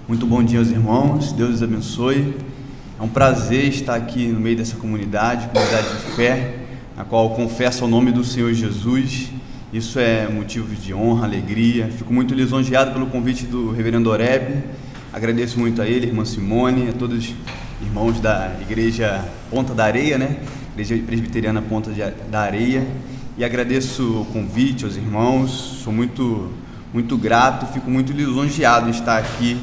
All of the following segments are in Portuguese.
Muito bom dia aos irmãos, Deus os abençoe. É um prazer estar aqui no meio dessa comunidade de fé, na qual confessa o nome do Senhor Jesus. Isso é motivo de honra, alegria. Fico muito lisonjeado pelo convite do reverendo Oreb. Agradeço muito a ele, irmã Simone, a todos os irmãos da igreja Ponta da Areia, Igreja Presbiteriana Ponta da Areia. E agradeço o convite aos irmãos. Sou muito grato, fico muito lisonjeado em estar aqui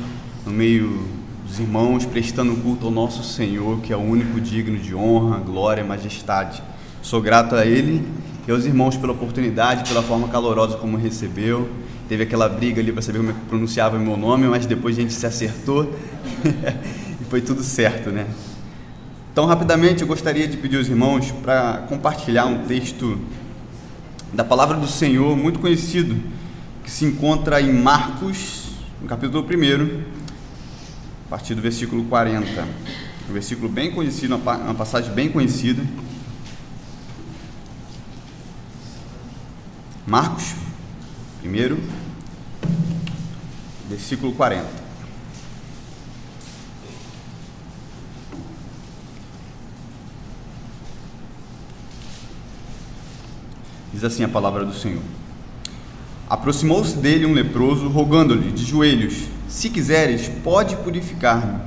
no meio dos irmãos, prestando culto ao nosso Senhor, que é o único digno de honra, glória e majestade. Sou grato a Ele e aos irmãos pela oportunidade, pela forma calorosa como recebeu. Teve aquela briga ali para saber como é que pronunciava o meu nome, mas depois a gente se acertou e foi tudo certo, Então, rapidamente, eu gostaria de pedir aos irmãos para compartilhar um texto da palavra do Senhor, muito conhecido, que se encontra em Marcos, no capítulo 1, a partir do versículo 40. Um versículo bem conhecido, uma passagem bem conhecida. Marcos 1, versículo 40. Diz assim a palavra do Senhor: Aproximou-se dele um leproso, rogando-lhe de joelhos: Se quiseres, pode purificar-me.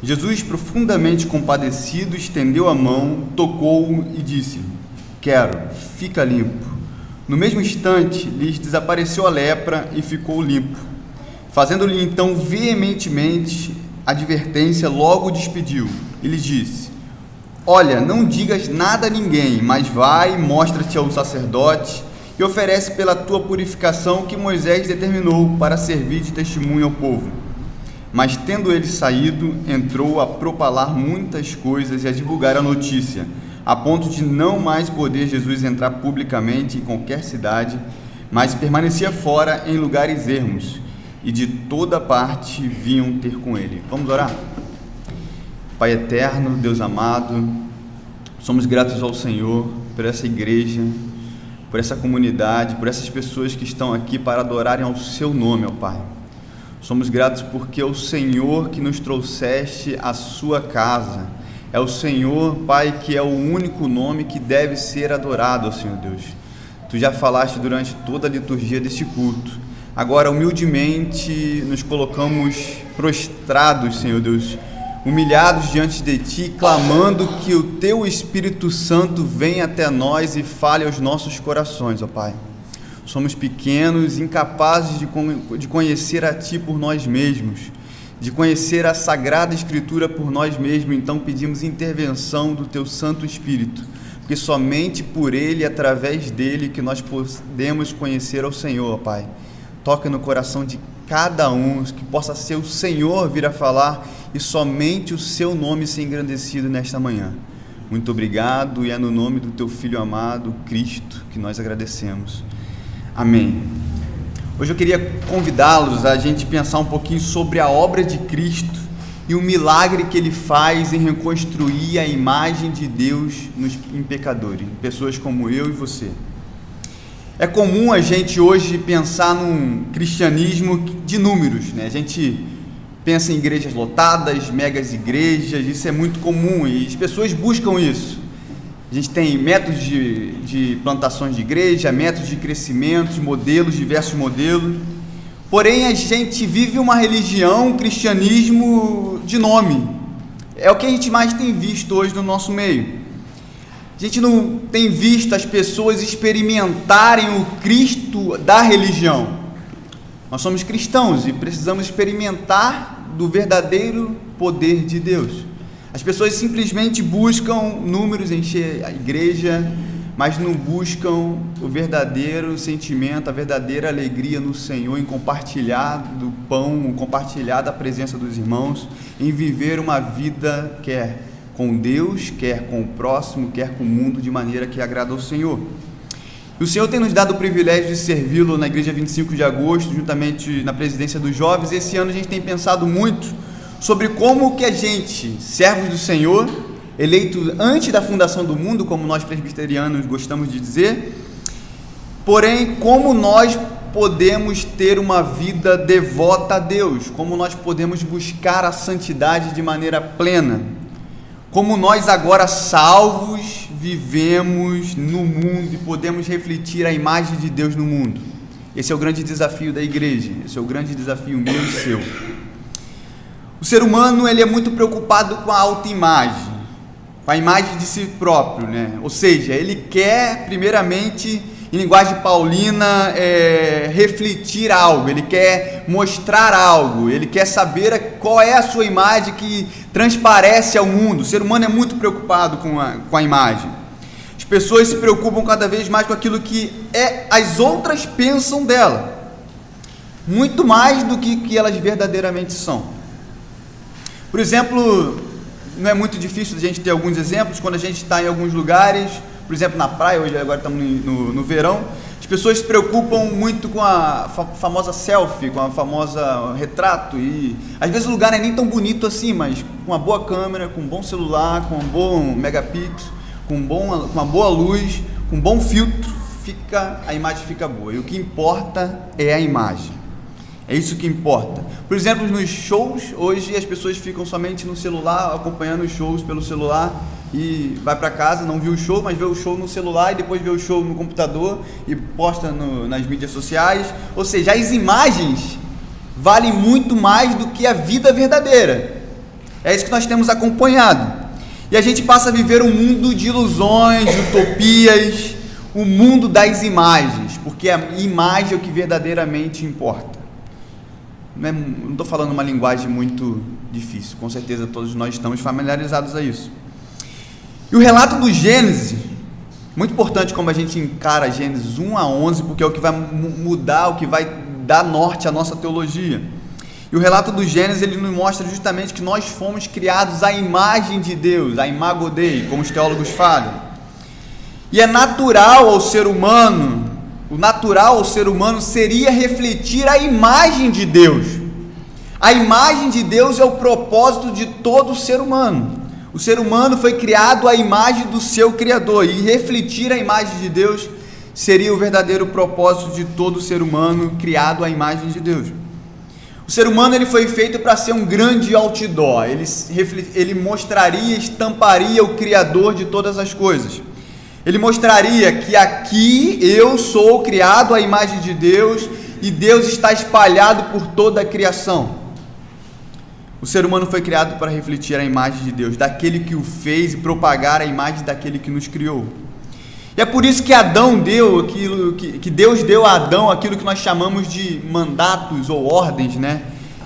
Jesus, profundamente compadecido, estendeu a mão, tocou-o e disse-lhe: Quero, fica limpo. No mesmo instante, lhes desapareceu a lepra e ficou limpo. Fazendo-lhe então veementemente advertência, logo o despediu e lhe disse: Olha, não digas nada a ninguém, mas vai, mostra-te ao sacerdote e oferece pela tua purificação que Moisés determinou para servir de testemunho ao povo. Mas tendo ele saído, entrou a propalar muitas coisas e a divulgar a notícia, a ponto de não mais poder Jesus entrar publicamente em qualquer cidade, mas permanecia fora em lugares ermos, e de toda parte vinham ter com ele. Vamos orar? Pai eterno, Deus amado, somos gratos ao Senhor por essa igreja, por essa comunidade, por essas pessoas que estão aqui para adorarem ao Seu nome, ó Pai. Somos gratos porque é o Senhor que nos trouxeste à Sua casa. É o Senhor, Pai, que é o único nome que deve ser adorado, ó Senhor Deus. Tu já falaste durante toda a liturgia deste culto. Agora, humildemente, nos colocamos prostrados, Senhor Deus, humilhados diante de Ti, clamando que o Teu Espírito Santo venha até nós e fale aos nossos corações, ó Pai. Somos pequenos, incapazes de conhecer a Ti por nós mesmos, de conhecer a Sagrada Escritura por nós mesmos, então pedimos intervenção do Teu Santo Espírito, porque somente por Ele e através dEle que nós podemos conhecer ao Senhor, ó Pai. Toca no coração de cada um, que possa ser o Senhor vir a falar e somente o Seu nome ser engrandecido nesta manhã. Muito obrigado, e é no nome do Teu Filho amado, Cristo, que nós agradecemos. Amém. Hoje eu queria convidá-los a gente pensar um pouquinho sobre a obra de Cristo e o milagre que Ele faz em reconstruir a imagem de Deus em pecadores, em pessoas como eu e você. É comum a gente hoje pensar num cristianismo de números, A gente pensa em igrejas lotadas, megas igrejas, isso é muito comum e as pessoas buscam isso. A gente tem métodos de plantações de igreja, métodos de crescimento, modelos, diversos modelos. Porém, a gente vive uma religião, um cristianismo de nome. É o que a gente mais tem visto hoje no nosso meio. A gente não tem visto as pessoas experimentarem o Cristo da religião. Nós somos cristãos e precisamos experimentar do verdadeiro poder de Deus. As pessoas simplesmente buscam números, encher a igreja, mas não buscam o verdadeiro sentimento, a verdadeira alegria no Senhor, em compartilhar do pão, compartilhar da presença dos irmãos, em viver uma vida quer com Deus, quer com o próximo, quer com o mundo, de maneira que agrada ao Senhor. E o Senhor tem nos dado o privilégio de servi-lo na igreja 25 de agosto, juntamente na presidência dos jovens. Esse ano a gente tem pensado muito sobre como que a gente, servos do Senhor, eleito antes da fundação do mundo, como nós presbiterianos gostamos de dizer, porém, como nós podemos ter uma vida devota a Deus, como nós podemos buscar a santidade de maneira plena, como nós agora salvos vivemos no mundo e podemos refletir a imagem de Deus no mundo. Esse é o grande desafio da igreja, esse é o grande desafio meu e seu. O ser humano, ele é muito preocupado com a autoimagem, com a imagem de si próprio, né? Ou seja, ele quer, primeiramente, em linguagem paulina, refletir algo, ele quer mostrar algo, ele quer saber qual é a sua imagem que transparece ao mundo. O ser humano é muito preocupado com a imagem. As pessoas se preocupam cada vez mais com aquilo que as outras pensam dela, muito mais do que elas verdadeiramente são. Por exemplo, não é muito difícil a gente ter alguns exemplos, quando a gente está em alguns lugares, por exemplo na praia, hoje agora estamos no verão, as pessoas se preocupam muito com a famosa selfie, com a famosa retrato, e às vezes o lugar não é nem tão bonito assim, mas com uma boa câmera, com um bom celular, com um bom megapixel, com uma boa luz, com um bom filtro, a imagem fica boa, e o que importa é a imagem. É isso que importa. Por exemplo, nos shows, hoje as pessoas ficam somente no celular, acompanhando os shows pelo celular, e vai para casa, não viu o show, mas vê o show no celular e depois vê o show no computador e posta nas mídias sociais. Ou seja, as imagens valem muito mais do que a vida verdadeira. É isso que nós temos acompanhado. E a gente passa a viver um mundo de ilusões, de utopias, o mundo das imagens, porque a imagem é o que verdadeiramente importa. Não estou falando uma linguagem muito difícil, com certeza todos nós estamos familiarizados a isso. E o relato do Gênesis, muito importante como a gente encara Gênesis 1 a 11, porque é o que vai mudar, o que vai dar norte à nossa teologia. E o relato do Gênesis, ele nos mostra justamente que nós fomos criados à imagem de Deus, à imago Dei, como os teólogos falam. E é natural ao ser humano, o natural ao ser humano seria refletir a imagem de Deus. A imagem de Deus é o propósito de todo ser humano. O ser humano foi criado à imagem do seu Criador, e refletir a imagem de Deus seria o verdadeiro propósito de todo ser humano criado à imagem de Deus. O ser humano, ele foi feito para ser um grande outdoor, ele mostraria, estamparia o Criador de todas as coisas. Ele mostraria que aqui eu sou criado à imagem de Deus e Deus está espalhado por toda a criação. O ser humano foi criado para refletir a imagem de Deus, daquele que o fez, e propagar a imagem daquele que nos criou. E é por isso que Adão deu aquilo que Deus deu a Adão, aquilo que nós chamamos de mandatos ou ordens, né?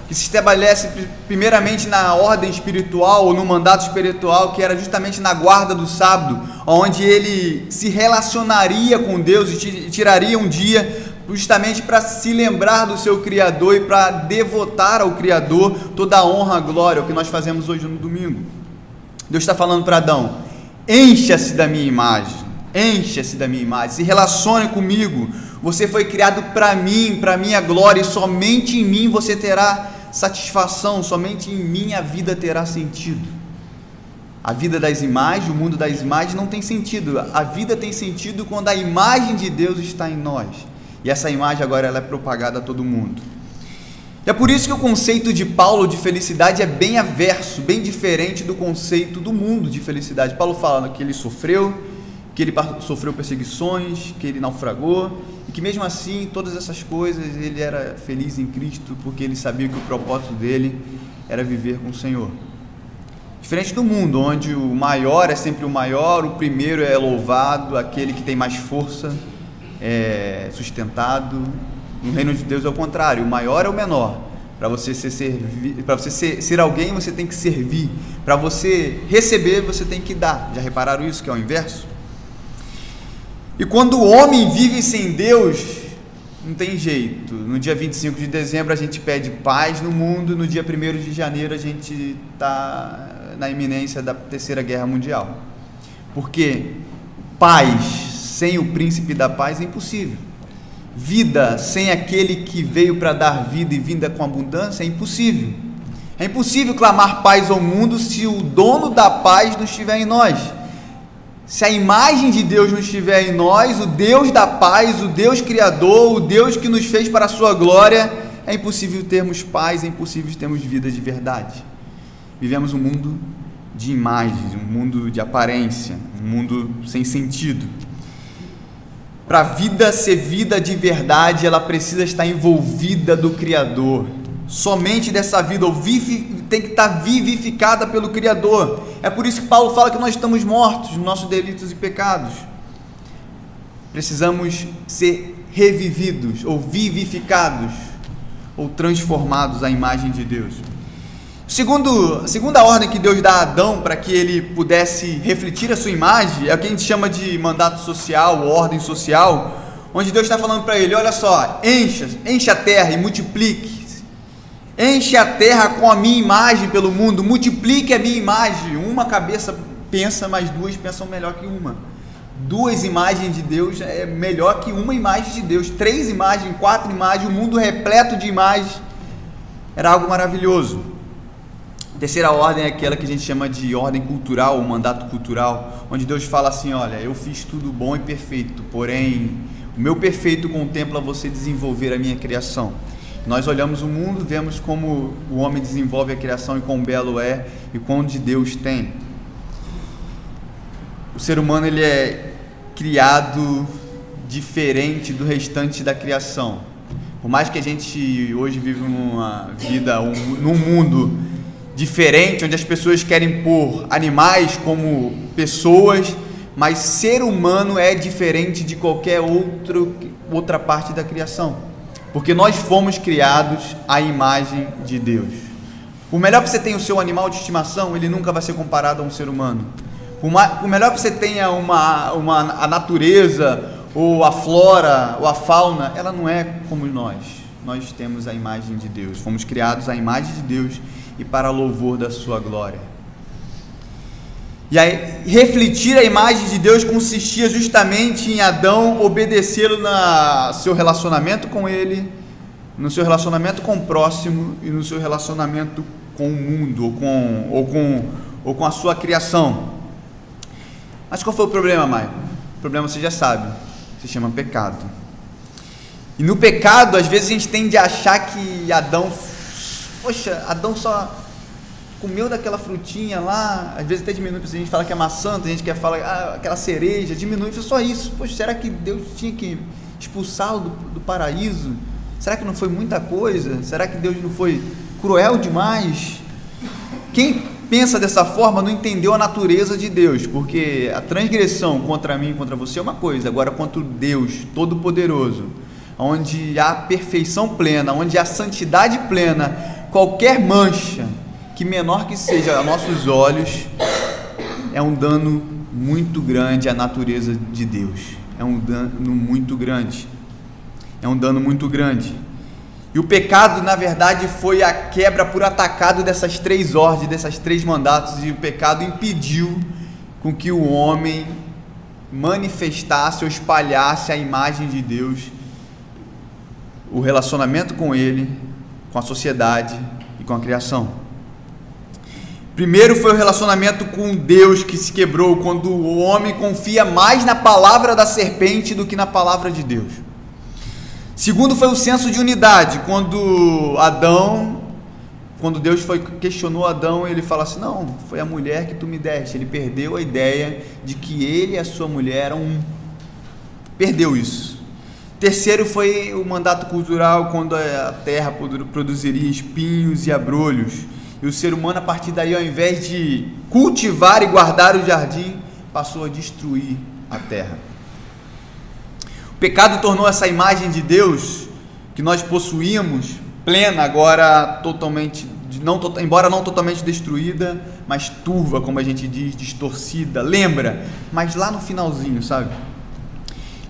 Que se estabelece primeiramente na ordem espiritual ou no mandato espiritual, que era justamente na guarda do sábado, onde ele se relacionaria com Deus e tiraria um dia justamente para se lembrar do seu Criador e para devotar ao Criador toda a honra, a glória, o que nós fazemos hoje no domingo. Deus está falando para Adão: encha-se da minha imagem, encha-se da minha imagem, se relacione comigo, você foi criado para mim, para a minha glória, e somente em mim você terá satisfação, somente em mim a vida terá sentido. A vida das imagens, o mundo das imagens não tem sentido, a vida tem sentido quando a imagem de Deus está em nós, e essa imagem agora ela é propagada a todo mundo. E é por isso que o conceito de Paulo de felicidade é bem averso, bem diferente do conceito do mundo de felicidade. Paulo fala que ele sofreu perseguições, que ele naufragou, e que mesmo assim, todas essas coisas, ele era feliz em Cristo, porque ele sabia que o propósito dele era viver com o Senhor. Diferente do mundo, onde o maior é sempre o maior, o primeiro é louvado, aquele que tem mais força é sustentado. No reino de Deus é o contrário, o maior é o menor. Para você ser alguém, você tem que servir. Para você receber, você tem que dar. Já repararam isso, que é o inverso? E quando o homem vive sem Deus, não tem jeito. No dia 25 de dezembro a gente pede paz no mundo, no dia 1º de janeiro a gente está na iminência da Terceira Guerra Mundial. Porque paz sem o príncipe da paz é impossível. Vida sem aquele que veio para dar vida e vida com abundância é impossível. É impossível clamar paz ao mundo se o dono da paz não estiver em nós. Se a imagem de Deus não estiver em nós, o Deus da paz, o Deus criador, o Deus que nos fez para a sua glória, é impossível termos paz, é impossível termos vida de verdade. Vivemos um mundo de imagens, um mundo de aparência, um mundo sem sentido. Para a vida ser vida de verdade, ela precisa estar envolvida do Criador. Somente dessa vida tem que estar vivificada pelo Criador. É por isso que Paulo fala que nós estamos mortos nos nossos delitos e pecados. Precisamos ser revividos, ou vivificados, ou transformados à imagem de Deus. A segunda ordem que Deus dá a Adão para que ele pudesse refletir a sua imagem é o que a gente chama de mandato social, ordem social, onde Deus está falando para ele: olha só, enche a terra e multiplique. Enche a terra com a minha imagem pelo mundo, multiplique a minha imagem. Uma cabeça pensa, mas duas pensam melhor que uma. Duas imagens de Deus é melhor que uma imagem de Deus. 3 imagens, 4 imagens, um mundo repleto de imagens. Era algo maravilhoso. A terceira ordem é aquela que a gente chama de ordem cultural, o mandato cultural, onde Deus fala assim: olha, eu fiz tudo bom e perfeito, porém o meu perfeito contempla você desenvolver a minha criação. Nós olhamos o mundo, vemos como o homem desenvolve a criação e quão belo é e quão de Deus tem. O ser humano, ele é criado diferente do restante da criação. Por mais que a gente hoje vive uma vida, num mundo diferente, onde as pessoas querem pôr animais como pessoas, mas ser humano é diferente de qualquer outra parte da criação, porque nós fomos criados à imagem de Deus. Por melhor que você tenha o seu animal de estimação, ele nunca vai ser comparado a um ser humano. Por melhor que você tenha a natureza, ou a flora, ou a fauna, ela não é como nós. Nós temos a imagem de Deus, fomos criados à imagem de Deus e para louvor da sua glória. E aí, refletir a imagem de Deus consistia justamente em Adão obedecê-lo no seu relacionamento com ele, no seu relacionamento com o próximo e no seu relacionamento com o mundo ou com a sua criação. Mas qual foi o problema, Maio? O problema você já sabe, se chama pecado. E no pecado, às vezes a gente tende a achar que Adão só comeu daquela frutinha lá, às vezes até diminui, a gente fala que é maçã, tem gente que fala aquela cereja, diminui, foi só isso. Poxa, será que Deus tinha que expulsá-lo do paraíso? Será que não foi muita coisa? Será que Deus não foi cruel demais? Quem pensa dessa forma não entendeu a natureza de Deus, porque a transgressão contra mim e contra você é uma coisa, agora contra o Deus Todo-Poderoso, onde há perfeição plena, onde há santidade plena, qualquer mancha, que menor que seja a nossos olhos, é um dano muito grande à natureza de Deus. É um dano muito grande. É um dano muito grande. E o pecado, na verdade, foi a quebra por atacado dessas 3 ordens, desses 3 mandatos, e o pecado impediu com que o homem manifestasse ou espalhasse a imagem de Deus, o relacionamento com ele, com a sociedade e com a criação. Primeiro foi o relacionamento com Deus que se quebrou quando o homem confia mais na palavra da serpente do que na palavra de Deus. Segundo foi o senso de unidade, quando Deus questionou Adão, ele fala assim: não, foi a mulher que tu me deste. Ele perdeu a ideia de que ele e a sua mulher eram um. Perdeu isso. Terceiro foi o mandato cultural, quando a terra produziria espinhos e abrolhos. E o ser humano, a partir daí, ao invés de cultivar e guardar o jardim, passou a destruir a terra. O pecado tornou essa imagem de Deus que nós possuímos plena, agora embora não totalmente destruída, mas turva, como a gente diz, distorcida, lembra, mas lá no finalzinho, sabe?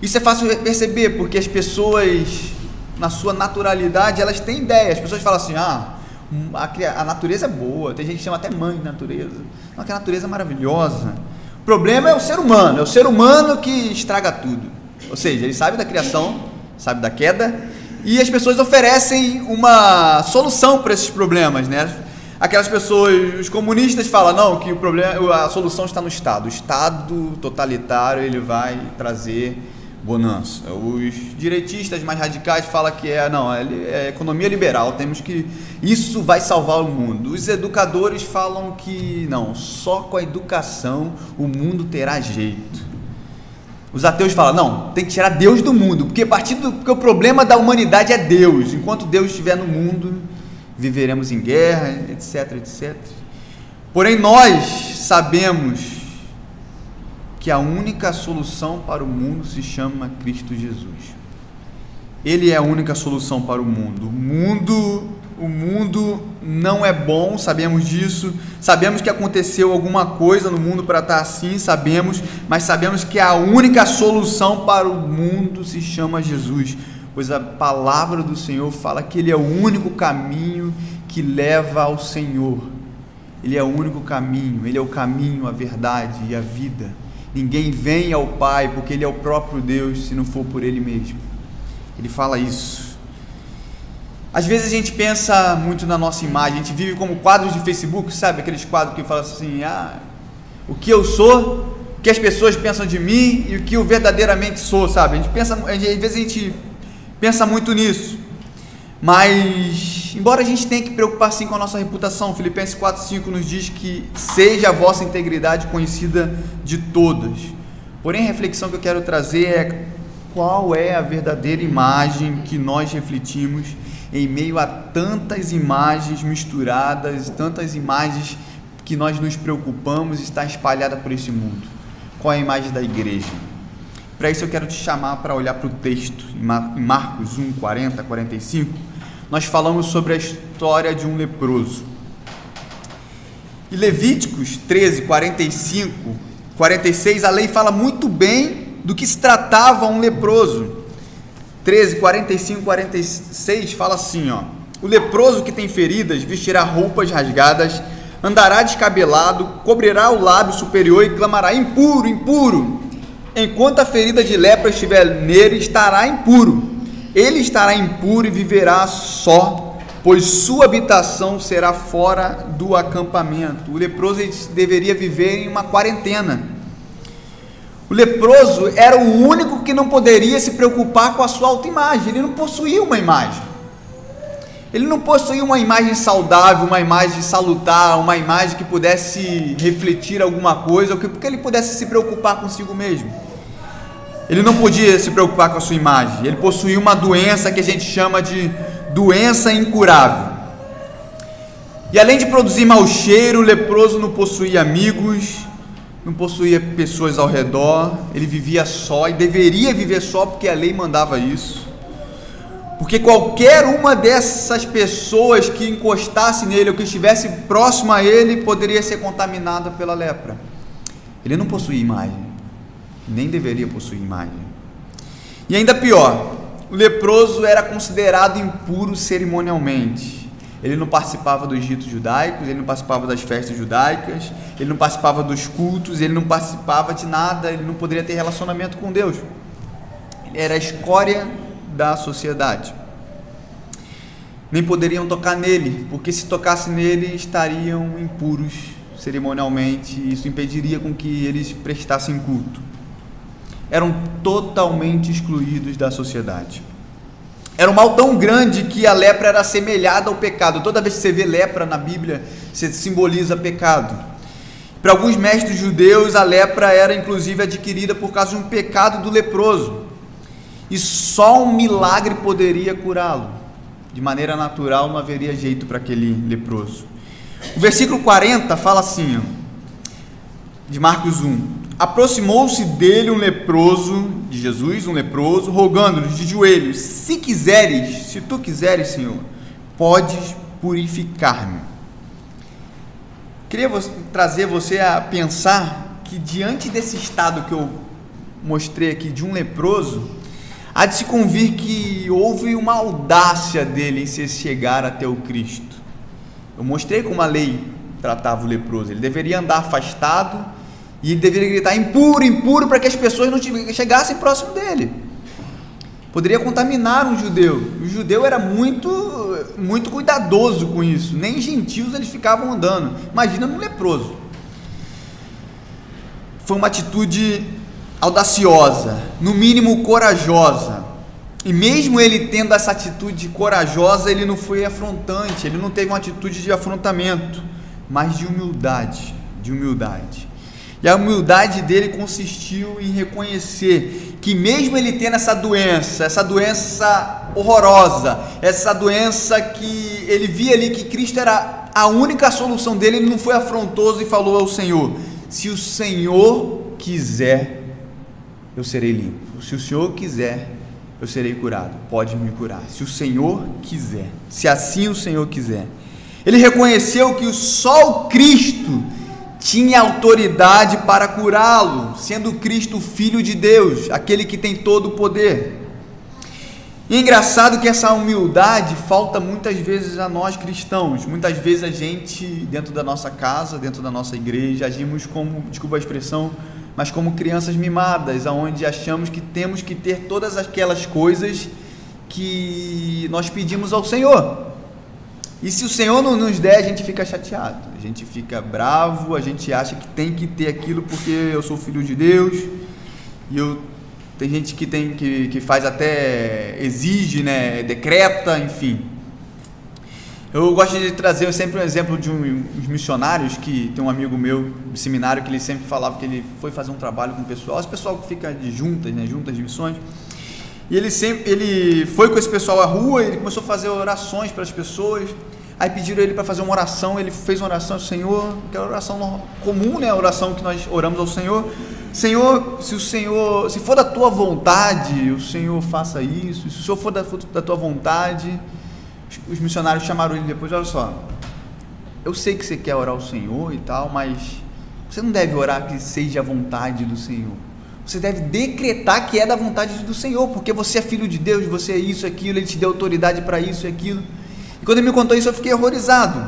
Isso é fácil perceber, porque as pessoas, na sua naturalidade, elas têm ideia. As pessoas falam assim: a natureza é boa, tem gente que chama até mãe de natureza. Não, que a natureza é maravilhosa. O problema é o ser humano que estraga tudo. Ou seja, ele sabe da criação, sabe da queda, e as pessoas oferecem uma solução para esses problemas, né? Aquelas pessoas, os comunistas falam, não, que o problema, a solução está no Estado. O Estado totalitário, ele vai trazer bonança. Os direitistas mais radicais falam que é economia liberal, isso vai salvar o mundo. Os educadores falam que não, só com a educação o mundo terá jeito. Os ateus falam, não, tem que tirar Deus do mundo, porque o problema da humanidade é Deus. Enquanto Deus estiver no mundo, viveremos em guerra, etc, etc. Porém, nós sabemos que a única solução para o mundo se chama Cristo Jesus. Ele é a única solução para o mundo. O mundo não é bom, sabemos disso. Sabemos que aconteceu alguma coisa no mundo para estar assim, mas sabemos que a única solução para o mundo se chama Jesus, pois a palavra do Senhor fala que Ele é o único caminho que leva ao Senhor. Ele é o único caminho, Ele é o caminho, a verdade e a vida. Ninguém vem ao Pai, porque Ele é o próprio Deus, se não for por Ele mesmo. Ele fala isso. Às vezes a gente pensa muito na nossa imagem, a gente vive como quadros de Facebook, sabe? Aqueles quadros que falam assim, o que eu sou, o que as pessoas pensam de mim e o que eu verdadeiramente sou, sabe? Às vezes a gente pensa muito nisso. Mas, embora a gente tenha que preocupar sim com a nossa reputação, Filipenses 4,5 nos diz que seja a vossa integridade conhecida de todas. Porém, a reflexão que eu quero trazer é qual é a verdadeira imagem que nós refletimos em meio a tantas imagens misturadas, tantas imagens que nós nos preocupamos e está espalhada por esse mundo. Qual é a imagem da igreja? Para isso eu quero te chamar para olhar para o texto, em Marcos 1, 40, 45, nós falamos sobre a história de um leproso. E Levíticos 13, 45, 46, a lei fala muito bem do que se tratava um leproso. 13, 45, 46, fala assim, o leproso que tem feridas vestirá roupas rasgadas, andará descabelado, cobrirá o lábio superior e clamará, impuro, impuro. Enquanto a ferida de lepra estiver nele, estará impuro. Ele estará impuro e viverá só, pois sua habitação será fora do acampamento. O leproso deveria viver em uma quarentena. O leproso era o único que não poderia se preocupar com a sua autoimagem. Ele não possuía uma imagem. Ele não possuía uma imagem saudável, uma imagem salutar, uma imagem que pudesse refletir alguma coisa, ou que ele pudesse se preocupar consigo mesmo. Ele não podia se preocupar com a sua imagem. Ele possuía uma doença que a gente chama de doença incurável. E além de produzir mau cheiro, o leproso não possuía amigos, não possuía pessoas ao redor. Ele vivia só e deveria viver só porque a lei mandava isso. Porque qualquer uma dessas pessoas que encostasse nele ou que estivesse próximo a ele poderia ser contaminada pela lepra. Ele não possuía imagem, nem deveria possuir imagem. E ainda pior, o leproso era considerado impuro cerimonialmente. Ele não participava dos ritos judaicos, ele não participava das festas judaicas, ele não participava dos cultos, ele não participava de nada, ele não poderia ter relacionamento com Deus. Ele era a escória da sociedade. Nem poderiam tocar nele, porque se tocasse nele estariam impuros cerimonialmente, e isso impediria com que eles prestassem culto. Eram totalmente excluídos da sociedade. Era um mal tão grande que a lepra era assemelhada ao pecado. Toda vez que você vê lepra na Bíblia, você simboliza pecado. Para alguns mestres judeus, a lepra era inclusive adquirida por causa de um pecado do leproso. E só um milagre poderia curá-lo. De maneira natural, não haveria jeito para aquele leproso. O versículo 40 fala assim, de Marcos 1. Aproximou-se dele um leproso, de Jesus, um leproso, rogando-lhe de joelhos, se tu quiseres, Senhor, podes purificar-me. Queria trazer você a pensar que diante desse estado que eu mostrei aqui de um leproso, há de se convir que houve uma audácia dele em se chegar até o Cristo. Eu mostrei como a lei tratava o leproso. Ele deveria andar afastado e ele deveria gritar impuro, impuro, para que as pessoas não chegassem próximo dele. poderia contaminar um judeu. O judeu era muito cuidadoso com isso, nem gentios eles ficavam andando, imagina um leproso. Foi uma atitude audaciosa, no mínimo corajosa, e mesmo ele tendo essa atitude corajosa, ele não foi afrontante, ele não teve uma atitude de afrontamento, mas de humildade, e a humildade dele consistiu em reconhecer que mesmo ele tendo essa doença horrorosa, essa doença que ele via ali que Cristo era a única solução dele, ele não foi afrontoso e falou ao Senhor: se o Senhor quiser, eu serei limpo, se o Senhor quiser, eu serei curado, pode me curar, se o Senhor quiser, se assim o Senhor quiser. Ele reconheceu que só o Cristo tinha autoridade para curá-lo, sendo Cristo Filho de Deus, aquele que tem todo o poder. E é engraçado que essa humildade falta muitas vezes a nós cristãos. Muitas vezes a gente, dentro da nossa casa, dentro da nossa igreja, agimos como, desculpa a expressão, mas como crianças mimadas, onde achamos que temos que ter todas aquelas coisas que nós pedimos ao Senhor. E se o Senhor não nos der, a gente fica chateado, a gente fica bravo, a gente acha que tem que ter aquilo porque eu sou filho de Deus, e tem gente que faz até, exige, né, decreta, enfim. Eu gosto de trazer sempre um exemplo de uns missionários, que tem um amigo meu de seminário que ele sempre falava que ele foi fazer um trabalho com o pessoal, esse pessoal que fica de juntas, né, juntas de missões. E ele foi com esse pessoal à rua, ele começou a fazer orações para as pessoas, aí pediram ele para fazer uma oração, ele fez uma oração ao Senhor, aquela oração comum, né, a oração que nós oramos ao Senhor: Senhor, se for da tua vontade, o Senhor faça isso, se o Senhor for da tua vontade. Os missionários chamaram ele depois: olha só, eu sei que você quer orar ao Senhor e tal, mas você não deve orar que seja a vontade do Senhor. Você deve decretar que é da vontade do Senhor, porque você é filho de Deus, você é isso, aquilo, Ele te deu autoridade para isso e aquilo. E quando ele me contou isso, eu fiquei horrorizado.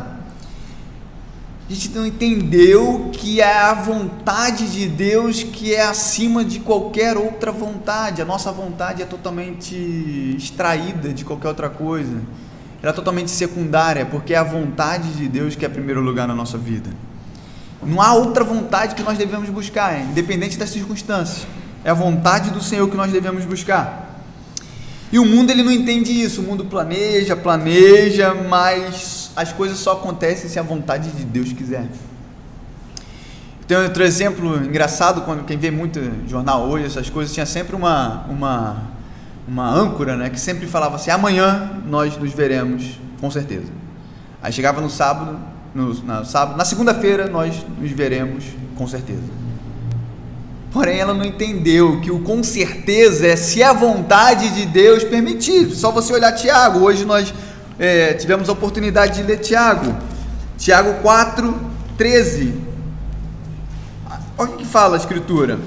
A gente não entendeu que é a vontade de Deus que é acima de qualquer outra vontade. A nossa vontade é totalmente extraída de qualquer outra coisa, ela é totalmente secundária, porque é a vontade de Deus que é primeiro lugar na nossa vida. Não há outra vontade que nós devemos buscar, independente das circunstâncias. É a vontade do Senhor que nós devemos buscar. E o mundo, ele não entende isso. O mundo planeja, mas as coisas só acontecem se a vontade de Deus quiser. Tem outro exemplo engraçado, quando quem vê muito jornal hoje, essas coisas, tinha sempre uma âncora, né, que sempre falava assim: amanhã nós nos veremos, com certeza. Aí chegava no sábado, na segunda-feira nós nos veremos, com certeza. Porém, ela não entendeu que o com certeza é se a vontade de Deus permitir. Só você olhar Tiago. Hoje nós tivemos a oportunidade de ler Tiago 4:13. Olha o que fala a Escritura: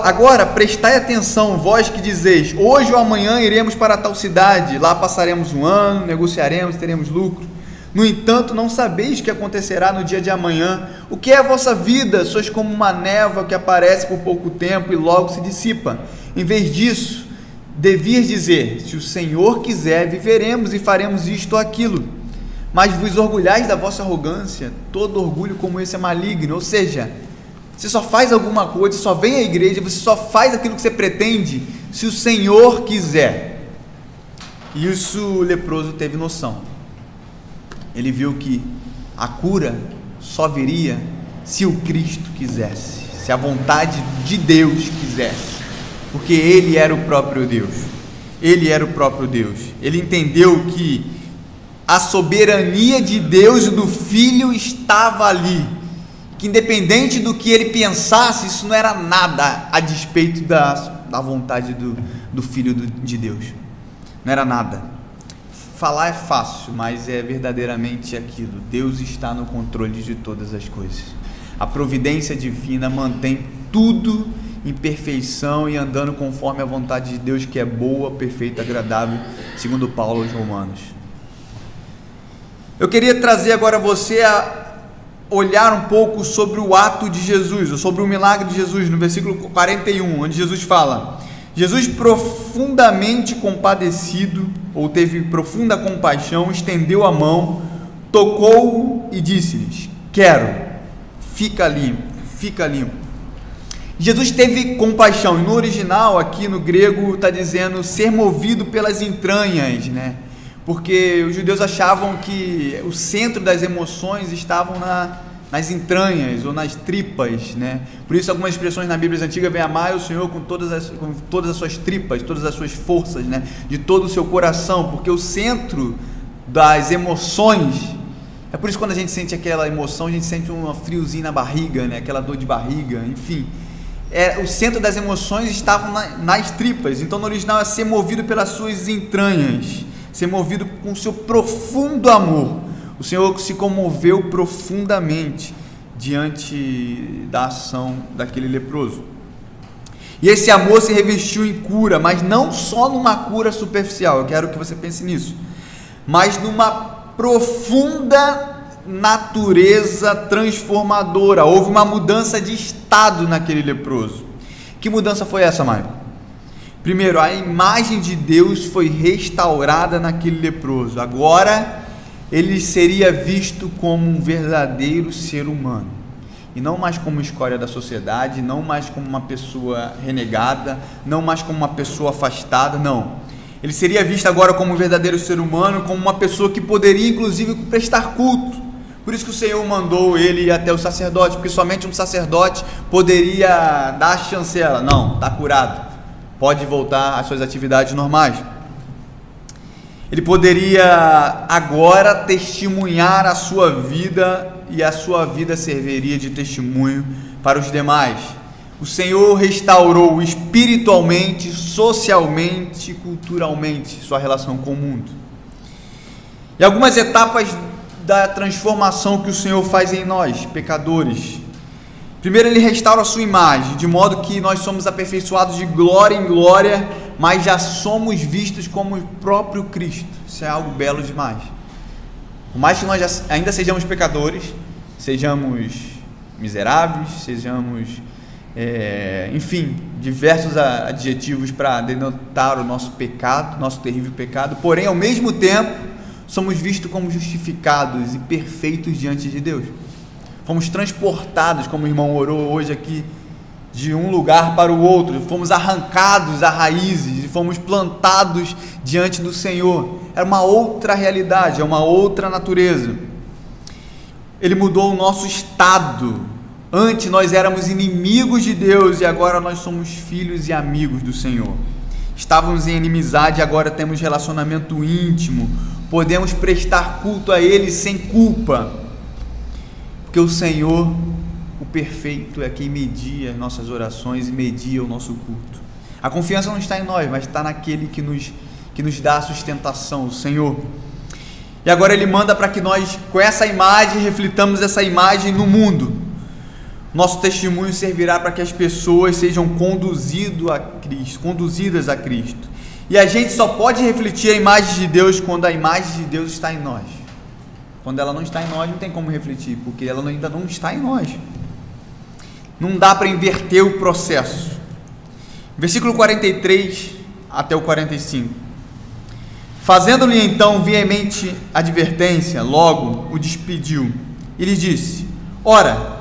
agora prestai atenção, vós que dizeis, hoje ou amanhã iremos para tal cidade, lá passaremos um ano, negociaremos, teremos lucro. No entanto, não sabeis o que acontecerá no dia de amanhã. O que é a vossa vida? Sois como uma névoa que aparece por pouco tempo e logo se dissipa. Em vez disso, devias dizer: se o Senhor quiser, viveremos e faremos isto ou aquilo. Mas vos orgulhais da vossa arrogância. Todo orgulho como esse é maligno. Ou seja, você só faz alguma coisa, você só vem à igreja, você só faz aquilo que você pretende se o Senhor quiser. E isso o leproso teve noção. Ele viu que a cura só viria se o Cristo quisesse, se a vontade de Deus quisesse, porque Ele era o próprio Deus. Ele era o próprio Deus. Ele entendeu que a soberania de Deus e do Filho estava ali, que independente do que ele pensasse, isso não era nada a despeito da vontade do Filho de Deus. Não era nada. Falar é fácil, mas é verdadeiramente aquilo: Deus está no controle de todas as coisas. A providência divina mantém tudo em perfeição e andando conforme a vontade de Deus, que é boa, perfeita, agradável, segundo Paulo aos Romanos. Eu queria trazer agora você a olhar um pouco sobre o ato de Jesus, ou sobre o milagre de Jesus, no versículo 41, onde Jesus fala: Jesus, profundamente compadecido, ou teve profunda compaixão, estendeu a mão, tocou-o e disse-lhes: quero, fica limpo, fica limpo. Jesus teve compaixão, e no original, aqui no grego, está dizendo ser movido pelas entranhas, né? Porque os judeus achavam que o centro das emoções estavam nas entranhas ou nas tripas, né? Por isso algumas expressões na Bíblia antiga vem: amar o Senhor com todas as suas tripas, todas as suas forças, né? De todo o seu coração, porque o centro das emoções, é por isso que quando a gente sente aquela emoção, a gente sente um friozinho na barriga, né? Aquela dor de barriga, enfim, o centro das emoções estava nas tripas. Então no original é ser movido pelas suas entranhas, ser movido com o seu profundo amor. O Senhor se comoveu profundamente diante da ação daquele leproso. E esse amor se revestiu em cura, mas não só numa cura superficial, eu quero que você pense nisso, mas numa profunda natureza transformadora. Houve uma mudança de estado naquele leproso. Que mudança foi essa, Maicon? Primeiro, a imagem de Deus foi restaurada naquele leproso. Agora ele seria visto como um verdadeiro ser humano, e não mais como escória da sociedade, não mais como uma pessoa renegada, não mais como uma pessoa afastada, não. Ele seria visto agora como um verdadeiro ser humano, como uma pessoa que poderia inclusive prestar culto. Por isso que o Senhor mandou ele ir até o sacerdote, porque somente um sacerdote poderia dar a chancela: não, está curado, pode voltar às suas atividades normais. Ele poderia agora testemunhar a sua vida, e a sua vida serviria de testemunho para os demais. O Senhor restaurou espiritualmente, socialmente, culturalmente sua relação com o mundo. E algumas etapas da transformação que o Senhor faz em nós, pecadores. Primeiro, ele restaura a sua imagem, de modo que nós somos aperfeiçoados de glória em glória, mas já somos vistos como o próprio Cristo. Isso é algo belo demais. Por mais que nós ainda sejamos pecadores, sejamos miseráveis, sejamos, enfim, diversos adjetivos para denotar o nosso pecado, nosso terrível pecado, porém, ao mesmo tempo, somos vistos como justificados e perfeitos diante de Deus. Fomos transportados, como o irmão orou hoje aqui, de um lugar para o outro, fomos arrancados a raízes e fomos plantados diante do Senhor. É uma outra realidade, é uma outra natureza. Ele mudou o nosso estado. Antes nós éramos inimigos de Deus e agora nós somos filhos e amigos do Senhor. Estávamos em inimizade e agora temos relacionamento íntimo. Podemos prestar culto a Ele sem culpa, porque o Senhor, o perfeito, é quem media as nossas orações e media o nosso culto. A confiança não está em nós, mas está naquele que nos dá a sustentação, o Senhor. E agora Ele manda para que nós, com essa imagem, reflitamos essa imagem no mundo. Nosso testemunho servirá para que as pessoas sejam conduzidas a Cristo. E a gente só pode refletir a imagem de Deus quando a imagem de Deus está em nós. Quando ela não está em nós, não tem como refletir, porque ela ainda não está em nós. Não dá para inverter o processo. Versículo 43 até o 45. Fazendo-lhe então veemente advertência, logo o despediu e lhe disse: ora,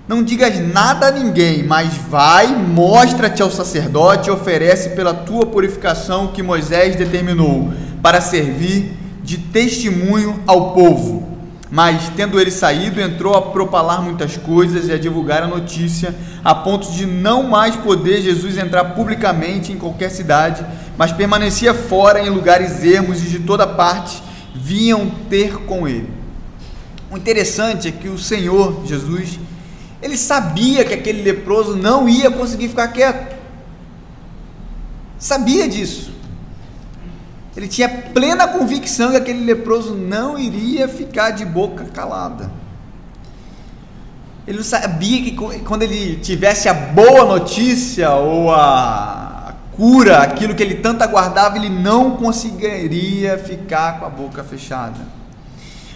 não digas nada a ninguém, mas vai, mostra-te ao sacerdote e oferece pela tua purificação que Moisés determinou, para servir de testemunho ao povo. Mas, tendo ele saído, entrou a propalar muitas coisas e a divulgar a notícia, a ponto de não mais poder Jesus entrar publicamente em qualquer cidade, mas permanecia fora em lugares ermos, e de toda parte vinham ter com ele. O interessante é que o Senhor Jesus, ele sabia que aquele leproso não ia conseguir ficar quieto. Sabia disso. Ele tinha plena convicção que aquele leproso não iria ficar de boca calada. Ele sabia que quando ele tivesse a boa notícia ou a cura, aquilo que ele tanto aguardava, ele não conseguiria ficar com a boca fechada.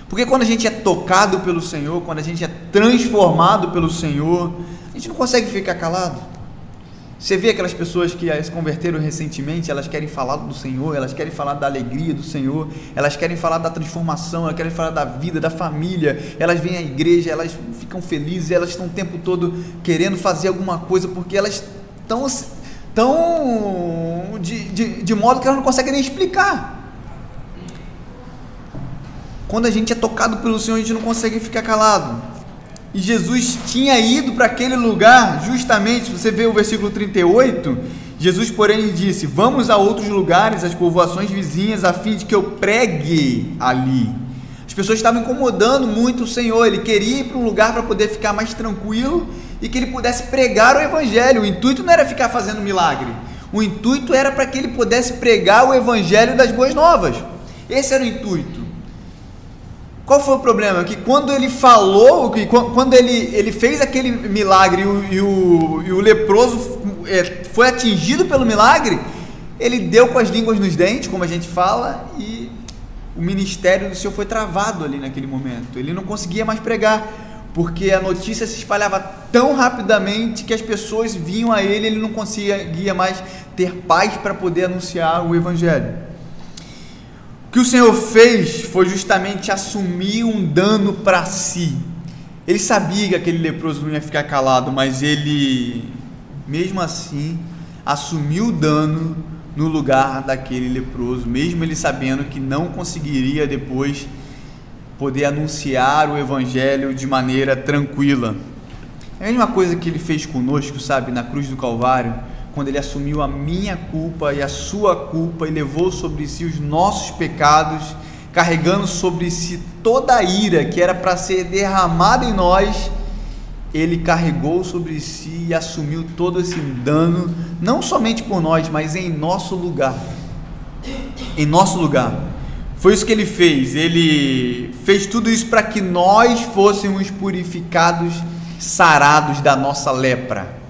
Porque quando a gente é tocado pelo Senhor, quando a gente é transformado pelo Senhor, a gente não consegue ficar calado. Você vê aquelas pessoas que se converteram recentemente, elas querem falar do Senhor, elas querem falar da alegria do Senhor, elas querem falar da transformação, elas querem falar da vida, da família, elas vêm à igreja, elas ficam felizes, elas estão o tempo todo querendo fazer alguma coisa, porque elas estão de modo que elas não conseguem nem explicar. Quando a gente é tocado pelo Senhor, a gente não consegue ficar calado. E Jesus tinha ido para aquele lugar justamente, você vê o versículo 38, Jesus porém disse: vamos a outros lugares, às povoações vizinhas, a fim de que eu pregue ali. As pessoas estavam incomodando muito o Senhor, ele queria ir para um lugar para poder ficar mais tranquilo e que ele pudesse pregar o evangelho. O intuito não era ficar fazendo milagre, o intuito era para que ele pudesse pregar o evangelho das boas novas. Esse era o intuito. Qual foi o problema? Que quando ele falou, que quando ele fez aquele milagre e o leproso foi atingido pelo milagre, ele deu com as línguas nos dentes, como a gente fala, e o ministério do Senhor foi travado ali naquele momento. Ele não conseguia mais pregar, porque a notícia se espalhava tão rapidamente que as pessoas vinham a ele não conseguia mais ter paz para poder anunciar o evangelho. O que o Senhor fez foi justamente assumir um dano para si. Ele sabia que aquele leproso não ia ficar calado, mas ele, mesmo assim, assumiu o dano no lugar daquele leproso, mesmo ele sabendo que não conseguiria depois poder anunciar o evangelho de maneira tranquila. É a mesma coisa que ele fez conosco, sabe, na cruz do Calvário, quando ele assumiu a minha culpa e a sua culpa e levou sobre si os nossos pecados, carregando sobre si toda a ira que era para ser derramada em nós. Ele carregou sobre si e assumiu todo esse dano, não somente por nós, mas em nosso lugar. Em nosso lugar. Foi isso que ele fez. Ele fez tudo isso para que nós fôssemos purificados, sarados da nossa lepra.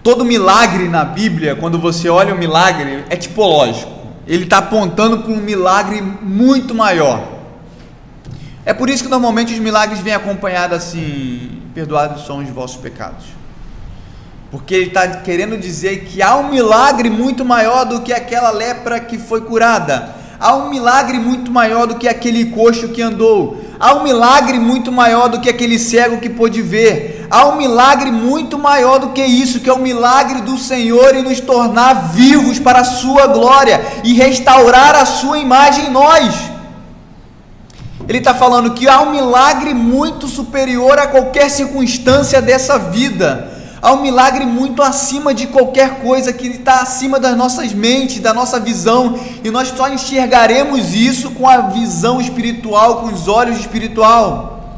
Todo milagre na Bíblia, quando você olha o milagre, é tipológico. Ele está apontando para um milagre muito maior. É por isso que normalmente os milagres vêm acompanhados assim: perdoados são os vossos pecados. Porque ele está querendo dizer que há um milagre muito maior do que aquela lepra que foi curada. Há um milagre muito maior do que aquele coxo que andou. Há um milagre muito maior do que aquele cego que pôde ver. Há um milagre muito maior do que isso, que é o milagre do Senhor em nos tornar vivos para a sua glória e restaurar a sua imagem em nós. Ele está falando que há um milagre muito superior a qualquer circunstância dessa vida. Há um milagre muito acima de qualquer coisa, que está acima das nossas mentes, da nossa visão, e nós só enxergaremos isso com a visão espiritual, com os olhos espiritual.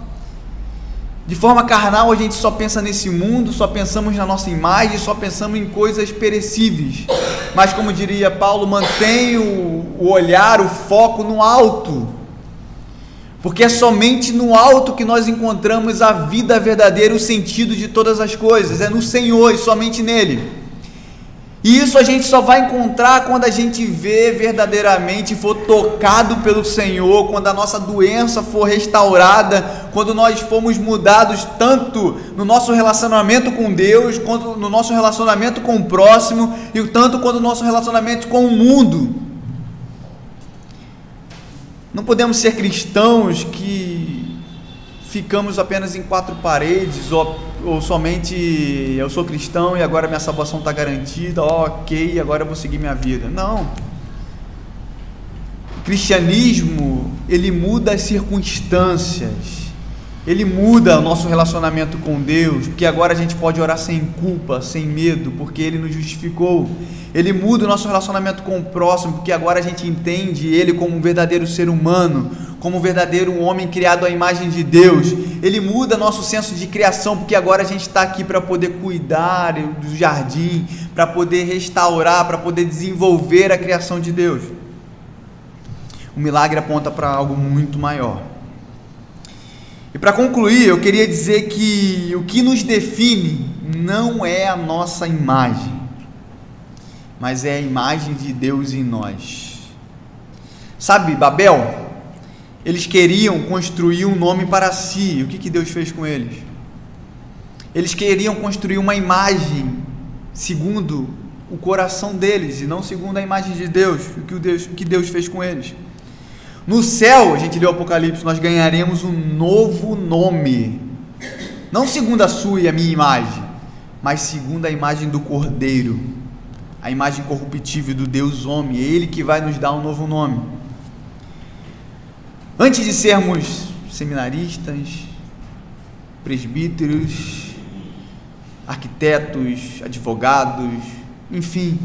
De forma carnal, a gente só pensa nesse mundo, só pensamos na nossa imagem, só pensamos em coisas perecíveis. Mas, como diria Paulo, mantenha o olhar, o foco no alto. Porque é somente no alto que nós encontramos a vida verdadeira, o sentido de todas as coisas. É no Senhor e somente nele. E isso a gente só vai encontrar quando a gente vê verdadeiramente, for tocado pelo Senhor, quando a nossa doença for restaurada, quando nós formos mudados tanto no nosso relacionamento com Deus, quanto no nosso relacionamento com o próximo, e tanto quanto no nosso relacionamento com o mundo. Não podemos ser cristãos que ficamos apenas em quatro paredes, ou somente eu sou cristão e agora minha salvação está garantida, ok, agora eu vou seguir minha vida. Não. O cristianismo, ele muda as circunstâncias, ele muda o nosso relacionamento com Deus, porque agora a gente pode orar sem culpa, sem medo, porque Ele nos justificou. Ele muda o nosso relacionamento com o próximo, porque agora a gente entende Ele como um verdadeiro ser humano, como um verdadeiro homem criado à imagem de Deus. Ele muda nosso senso de criação, porque agora a gente está aqui para poder cuidar do jardim, para poder restaurar, para poder desenvolver a criação de Deus. O milagre aponta para algo muito maior. E para concluir, eu queria dizer que o que nos define não é a nossa imagem, mas é a imagem de Deus em nós. Sabe, Babel, eles queriam construir um nome para si. E o que Deus fez com eles? Eles queriam construir uma imagem segundo o coração deles e não segundo a imagem de Deus, o que Deus fez com eles. No céu, a gente leu o Apocalipse, nós ganharemos um novo nome, não segundo a sua e a minha imagem, mas segundo a imagem do Cordeiro, a imagem corruptível do Deus homem. É Ele que vai nos dar um novo nome. Antes de sermos seminaristas, presbíteros, arquitetos, advogados, enfim,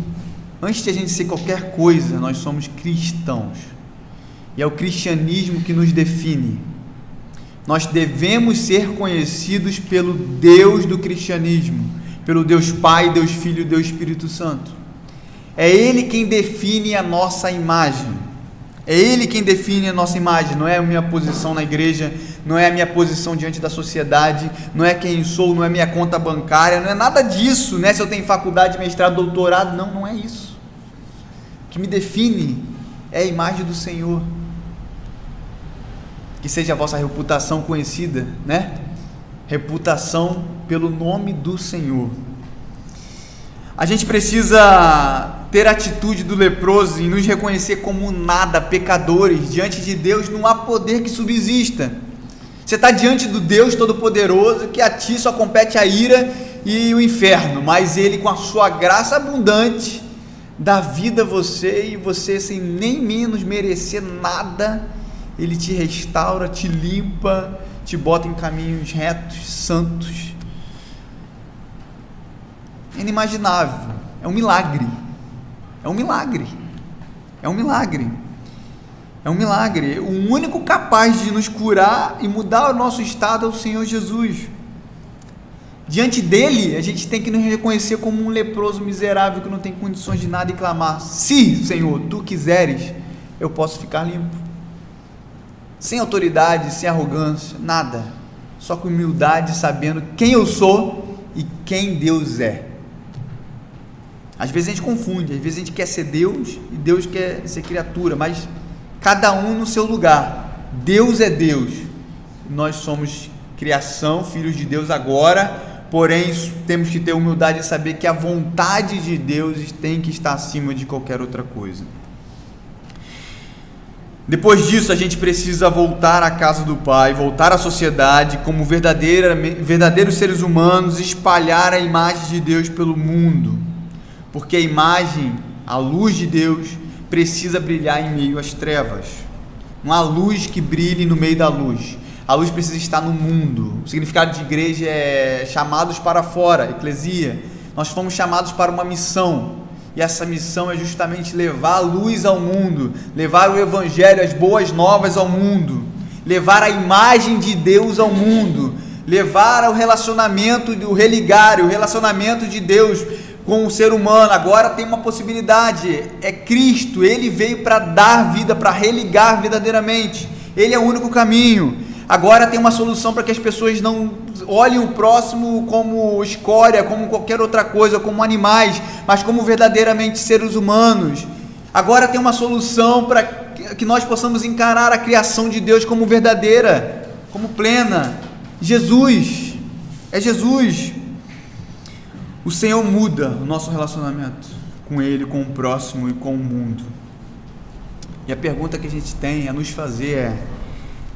antes de a gente ser qualquer coisa, nós somos cristãos. E é o cristianismo que nos define. Nós devemos ser conhecidos pelo Deus do cristianismo, pelo Deus Pai, Deus Filho e Deus Espírito Santo. É Ele quem define a nossa imagem. É Ele quem define a nossa imagem. Não é a minha posição na igreja, não é a minha posição diante da sociedade, não é quem sou, não é minha conta bancária, não é nada disso, né? Se eu tenho faculdade, mestrado, doutorado, não é isso. O que me define é a imagem do Senhor. Que seja a vossa reputação conhecida, né? Reputação pelo nome do Senhor. A gente precisa ter a atitude do leproso e nos reconhecer como nada, pecadores. Diante de Deus não há poder que subsista. Você está diante do Deus Todo-Poderoso, que a ti só compete a ira e o inferno, mas Ele, com a sua graça abundante, dá vida a você, e você, sem nem menos merecer nada, Ele te restaura, te limpa, te bota em caminhos retos, santos. É inimaginável, é um milagre, é um milagre, é um milagre, é um milagre. O único capaz de nos curar e mudar o nosso estado é o Senhor Jesus. Diante dele, a gente tem que nos reconhecer como um leproso miserável que não tem condições de nada e clamar: se, Senhor, tu quiseres, eu posso ficar limpo. Sem autoridade, sem arrogância, nada, só com humildade, sabendo quem eu sou e quem Deus é. Às vezes a gente confunde, às vezes a gente quer ser Deus e Deus quer ser criatura, mas cada um no seu lugar. Deus é Deus, nós somos criação, filhos de Deus agora, porém temos que ter humildade e saber que a vontade de Deus tem que estar acima de qualquer outra coisa. Depois disso, a gente precisa voltar à casa do Pai, voltar à sociedade como verdadeiros seres humanos, espalhar a imagem de Deus pelo mundo, porque a imagem, a luz de Deus, precisa brilhar em meio às trevas. Não há luz que brilhe no meio da luz. A luz precisa estar no mundo. O significado de igreja é chamados para fora, eclesia. Nós fomos chamados para uma missão. E essa missão é justamente levar a luz ao mundo, levar o evangelho, as boas novas ao mundo, levar a imagem de Deus ao mundo, levar o relacionamento, o religar, o relacionamento de Deus com o ser humano. Agora tem uma possibilidade, é Cristo. Ele veio para dar vida, para religar verdadeiramente. Ele é o único caminho. Agora tem uma solução para que as pessoas não olhem o próximo como escória, como qualquer outra coisa, como animais, mas como verdadeiramente seres humanos. Agora tem uma solução para que nós possamos encarar a criação de Deus como verdadeira, como plena. Jesus, é Jesus. O Senhor muda o nosso relacionamento com Ele, com o próximo e com o mundo. E a pergunta que a gente tem a nos fazer é: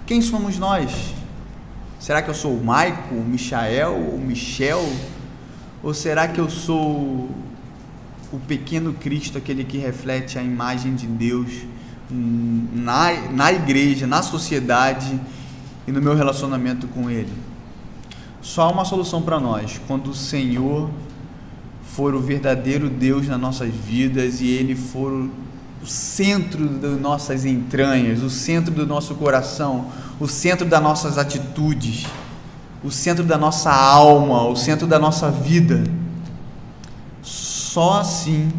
quem somos nós? Será que eu sou o Michael, o Michael, o Michel? Ou será que eu sou o pequeno Cristo, aquele que reflete a imagem de Deus na igreja, na sociedade e no meu relacionamento com Ele? Só há uma solução para nós: quando o Senhor for o verdadeiro Deus nas nossas vidas e Ele for o centro das nossas entranhas, o centro do nosso coração, o centro das nossas atitudes, o centro da nossa alma, o centro da nossa vida. Só assim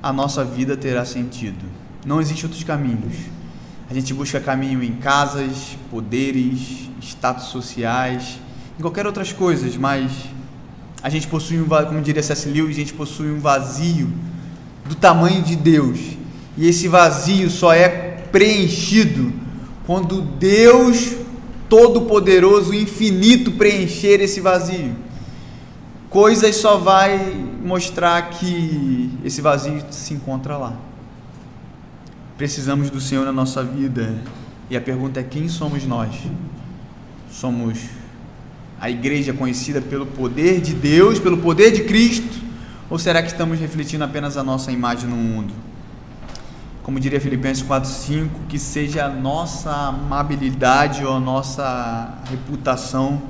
a nossa vida terá sentido. Não existem outros caminhos. A gente busca caminho em casas, poderes, status sociais, em qualquer outras coisas, mas a gente possui como diria C.S. Lewis, a gente possui um vazio do tamanho de Deus, e esse vazio só é preenchido quando Deus todo-poderoso, infinito, preencher esse vazio. Coisas só vai mostrar que esse vazio se encontra lá. Precisamos do Senhor na nossa vida. E a pergunta é: quem somos nós? Somos a igreja conhecida pelo poder de Deus, pelo poder de Cristo? Ou será que estamos refletindo apenas a nossa imagem no mundo? Como diria Filipenses 4:5, que seja a nossa amabilidade ou a nossa reputação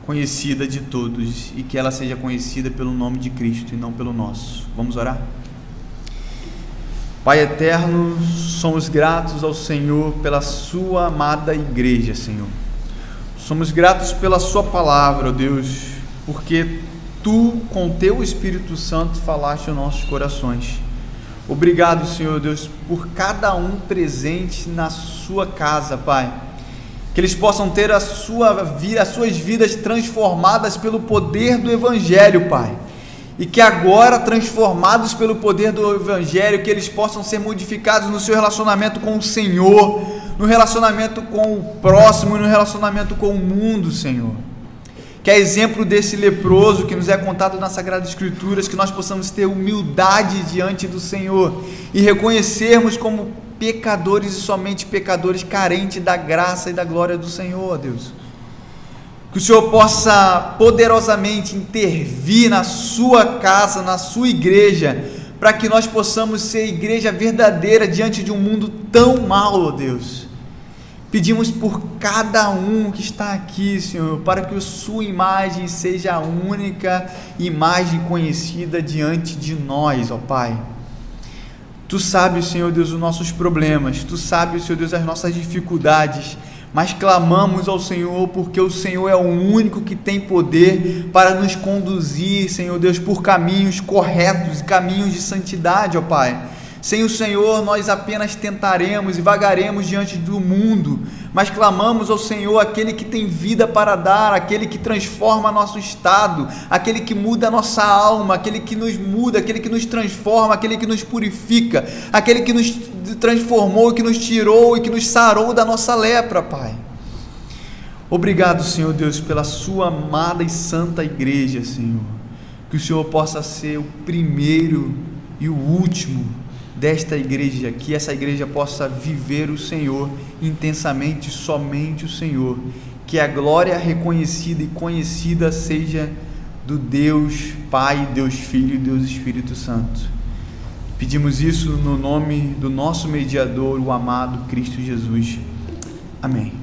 conhecida de todos, e que ela seja conhecida pelo nome de Cristo e não pelo nosso. Vamos orar? Pai eterno, somos gratos ao Senhor pela sua amada igreja, Senhor. Somos gratos pela sua palavra, ó Deus, porque tu, com teu Espírito Santo, falaste aos nossos corações. Obrigado, Senhor Deus, por cada um presente na sua casa, Pai. Que eles possam ter as suas vidas transformadas pelo poder do Evangelho, Pai. E que agora, transformados pelo poder do Evangelho, que eles possam ser modificados no seu relacionamento com o Senhor, no relacionamento com o próximo e no relacionamento com o mundo, Senhor. Que é exemplo desse leproso que nos é contado nas Sagradas Escrituras, que nós possamos ter humildade diante do Senhor e reconhecermos como pecadores e somente pecadores, carentes da graça e da glória do Senhor, ó Deus. Que o Senhor possa poderosamente intervir na sua casa, na sua igreja, para que nós possamos ser igreja verdadeira diante de um mundo tão mau, ó Deus. Pedimos por cada um que está aqui, Senhor, para que a sua imagem seja a única imagem conhecida diante de nós, ó Pai. Tu sabes, Senhor Deus, os nossos problemas, Tu sabes, Senhor Deus, as nossas dificuldades, mas clamamos ao Senhor, porque o Senhor é o único que tem poder para nos conduzir, Senhor Deus, por caminhos corretos, caminhos de santidade, ó Pai. Sem o Senhor nós apenas tentaremos e vagaremos diante do mundo, mas clamamos ao Senhor, aquele que tem vida para dar, aquele que transforma nosso estado, aquele que muda a nossa alma, aquele que nos muda, aquele que nos transforma, aquele que nos purifica, aquele que nos transformou, que nos tirou e que nos sarou da nossa lepra, Pai. Obrigado, Senhor Deus, pela sua amada e santa igreja, Senhor. Que o Senhor possa ser o primeiro e o último desta igreja, que essa igreja possa viver o Senhor intensamente, somente o Senhor, que a glória reconhecida e conhecida seja do Deus Pai, Deus Filho e Deus Espírito Santo. Pedimos isso no nome do nosso mediador, o amado Cristo Jesus. Amém.